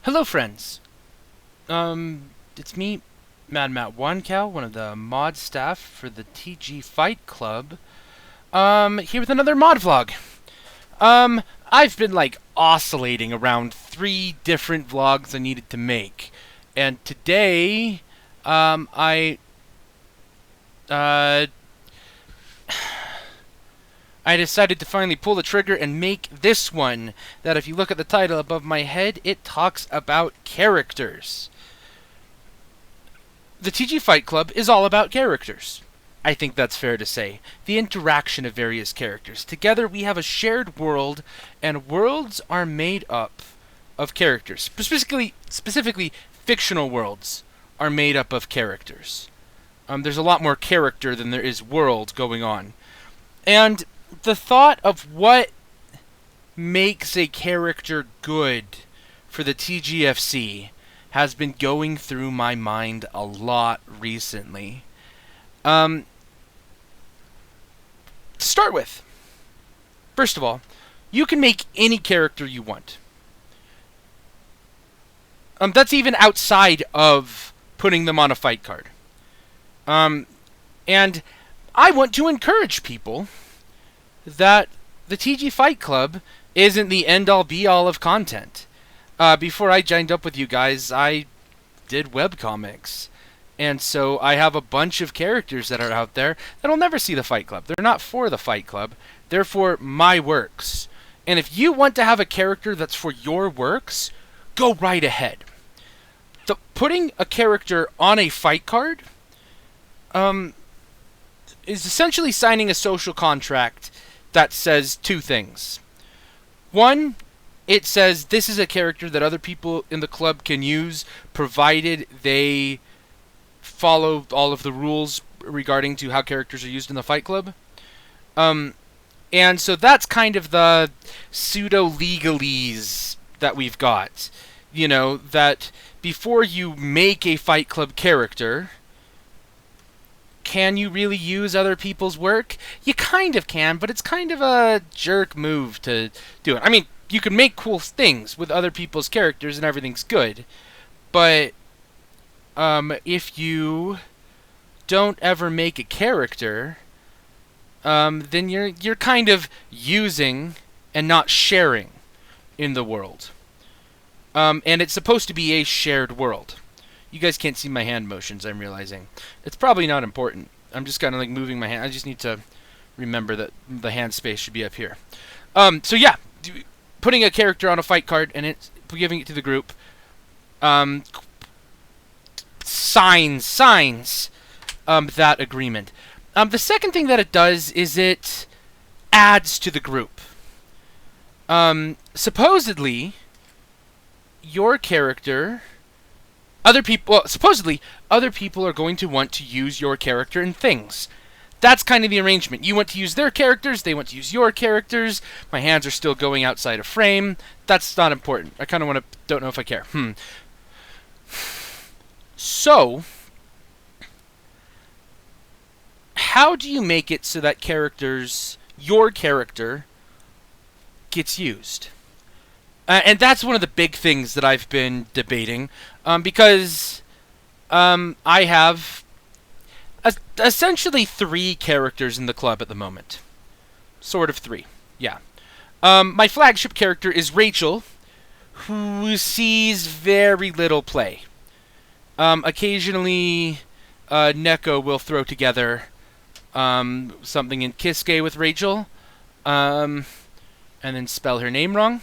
Hello, friends. It's me, Mad Matt One Cow, one of the mod staff for the TG Fight Club. Here with another mod vlog. I've been oscillating around 3 different vlogs I needed to make, and today, uh, I decided to finally pull the trigger and make this one. That, if you look at the title above my head, it talks about characters. The TG Fight Club is all about characters. I think that's fair to say. The interaction of various characters. Together we have a shared world, and worlds are made up of characters. Specifically, fictional worlds are made up of characters. There's a lot more character than there is world going on. And the thought of what makes a character good for the TGFC has been going through my mind a lot recently. To start with, first of all, you can make any character you want. That's even outside of putting them on a fight card. And I want to encourage people that the TG Fight Club isn't the end-all be-all of content. Before I joined up with you guys, I did webcomics. And so I have a bunch of characters that are out there that'll never see the Fight Club. They're not for the Fight Club. They're for my works. And if you want to have a character that's for your works, go right ahead. Putting a character on a fight card is essentially signing a social contract that says 2 things. One, it says this is a character that other people in the club can use, provided they follow all of the rules regarding to how characters are used in the Fight Club. And so that's kind of the pseudo-legalese that we've got. You know, that before you make a Fight Club character, can you really use other people's work? You kind of can, but it's kind of a jerk move to do it. I mean, you can make cool things with other people's characters and everything's good, but if you don't ever make a character, then you're kind of using and not sharing in the world. And it's supposed to be a shared world. You guys can't see my hand motions, I'm realizing. It's probably not important. I'm just kind of moving my hand. I just need to remember that the hand space should be up here. So yeah, putting a character on a fight card and giving it to the group signs that agreement. The second thing that it does is it adds to the group. Supposedly, your character... supposedly, other people are going to want to use your character in things. That's kind of the arrangement. You want to use their characters, they want to use your characters. My hands are still going outside of frame. That's not important. I kind of don't know if I care. So, how do you make it so that your character, gets used? And that's one of the big things that I've been debating, because I have essentially 3 characters in the club at the moment. Sort of 3, yeah. My flagship character is Rachel, who sees very little play. Occasionally, Neko will throw together something in Kiske with Rachel, and then spell her name wrong.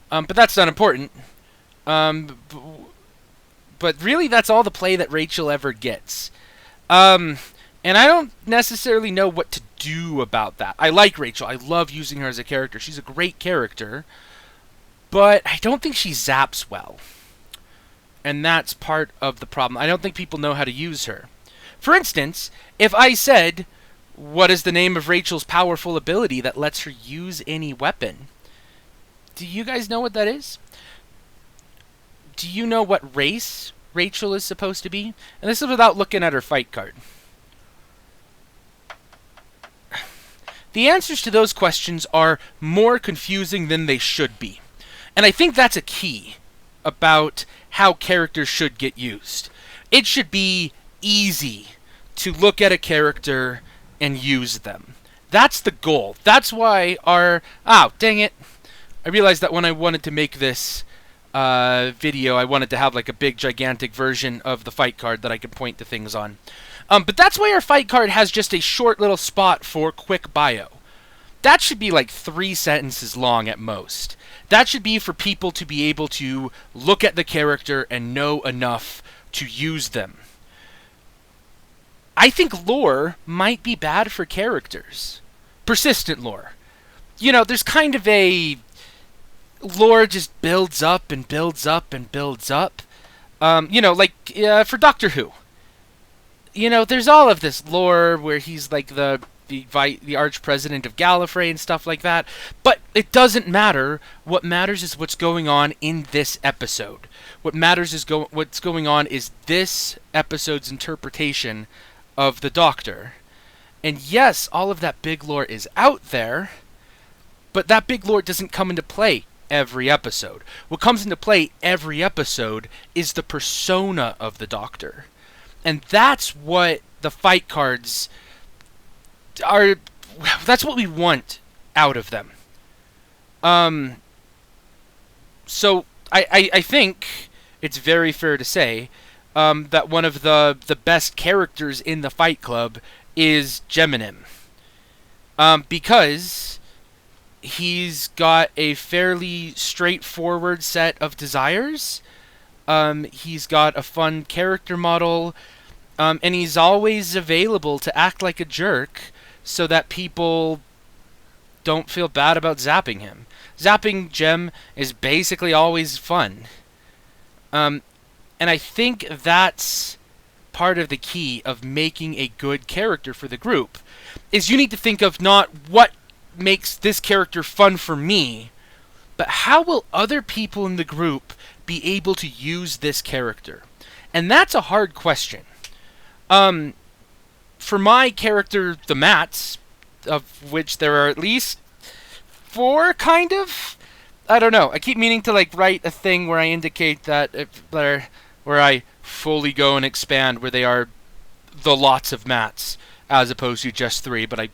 But that's not important. But really, that's all the play that Rachel ever gets. And I don't necessarily know what to do about that. I like Rachel. I love using her as a character. She's a great character. But I don't think she zaps well. And that's part of the problem. I don't think people know how to use her. For instance, if I said, what is the name of Rachel's powerful ability that lets her use any weapon? Do you guys know what that is? Do you know what race Rachel is supposed to be? And this is without looking at her fight card. The answers to those questions are more confusing than they should be. And I think that's a key about how characters should get used. It should be easy to look at a character and use them. That's the goal. That's why our... Oh, dang it. I realized that when I wanted to make this video, I wanted to have like a big, gigantic version of the fight card that I could point to things on. But that's why our fight card has just a short little spot for quick bio. That should be like 3 sentences long at most. That should be for people to be able to look at the character and know enough to use them. I think lore might be bad for characters. Persistent lore. You know, there's kind of a... lore just builds up and builds up and builds up. You know, like for Doctor Who. You know, there's all of this lore where he's like the arch-president of Gallifrey and stuff like that. But it doesn't matter. What matters is what's going on in this episode. What matters is what's going on is this episode's interpretation of the Doctor. And yes, all of that big lore is out there, but that big lore doesn't come into play every episode. What comes into play every episode is the persona of the Doctor. And that's what the fight cards are... That's what we want out of them. So, I think it's very fair to say that one of the best characters in the Fight Club is Geminim. Because he's got a fairly straightforward set of desires. He's got a fun character model. And he's always available to act like a jerk so that people don't feel bad about zapping him. Zapping Gem is basically always fun. And I think that's part of the key of making a good character for the group, is you need to think of not what makes this character fun for me, but how will other people in the group be able to use this character? And that's a hard question. For my character, the Mats, of which there are at least 4, kind of. I don't know. I keep meaning to like write a thing where I indicate that where I fully go and expand where they are the lots of Mats as opposed to just 3. But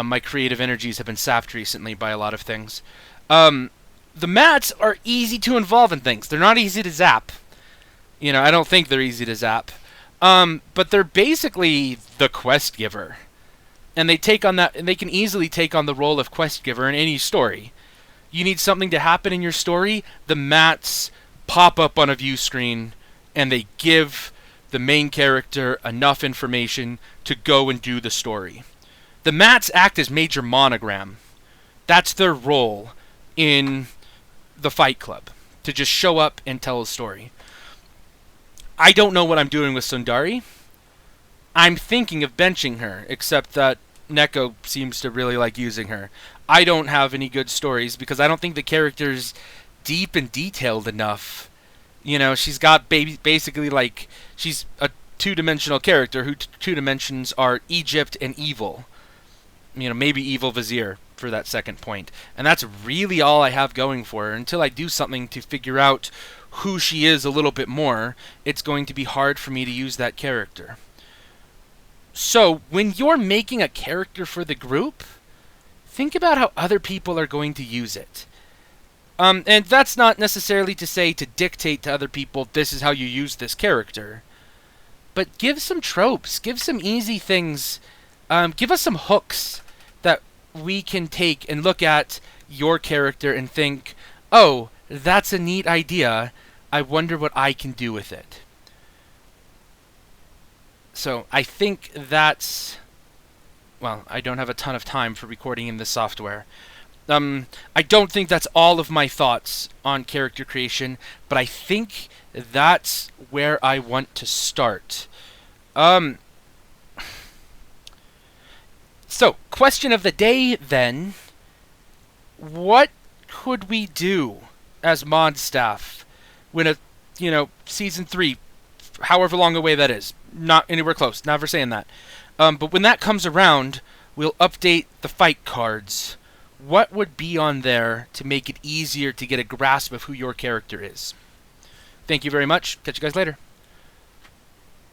my creative energies have been sapped recently by a lot of things. The Mats are easy to involve in things. They're not easy to zap. You know, I don't think they're easy to zap. But they're basically the quest giver. And they take on that, and they can easily take on the role of quest giver in any story. You need something to happen in your story, the Mats pop up on a view screen, and they give the main character enough information to go and do the story. The Mats act as Major Monogram. That's their role in the Fight Club, to just show up and tell a story. I don't know what I'm doing with Sundari. I'm thinking of benching her, except that Neko seems to really like using her. I don't have any good stories because I don't think the character's deep and detailed enough. You know, she's got basically like... She's a 2-dimensional character whose 2 dimensions are Egypt and evil. You know, maybe evil Vizier for that second point. And that's really all I have going for her. Until I do something to figure out who she is a little bit more, it's going to be hard for me to use that character. So, when you're making a character for the group, think about how other people are going to use it. And that's not necessarily to say to dictate to other people, this is how you use this character. But give some tropes, give some easy things, give us some hooks that we can take and look at your character and think, oh, that's a neat idea. I wonder what I can do with it. So I think that's... Well, I don't have a ton of time for recording in this software. I don't think that's all of my thoughts on character creation, but I think that's where I want to start. So, question of the day, then. What could we do as mod staff when Season 3, however long away that is, not anywhere close, never saying that. But when that comes around, we'll update the fight cards. What would be on there to make it easier to get a grasp of who your character is? Thank you very much. Catch you guys later.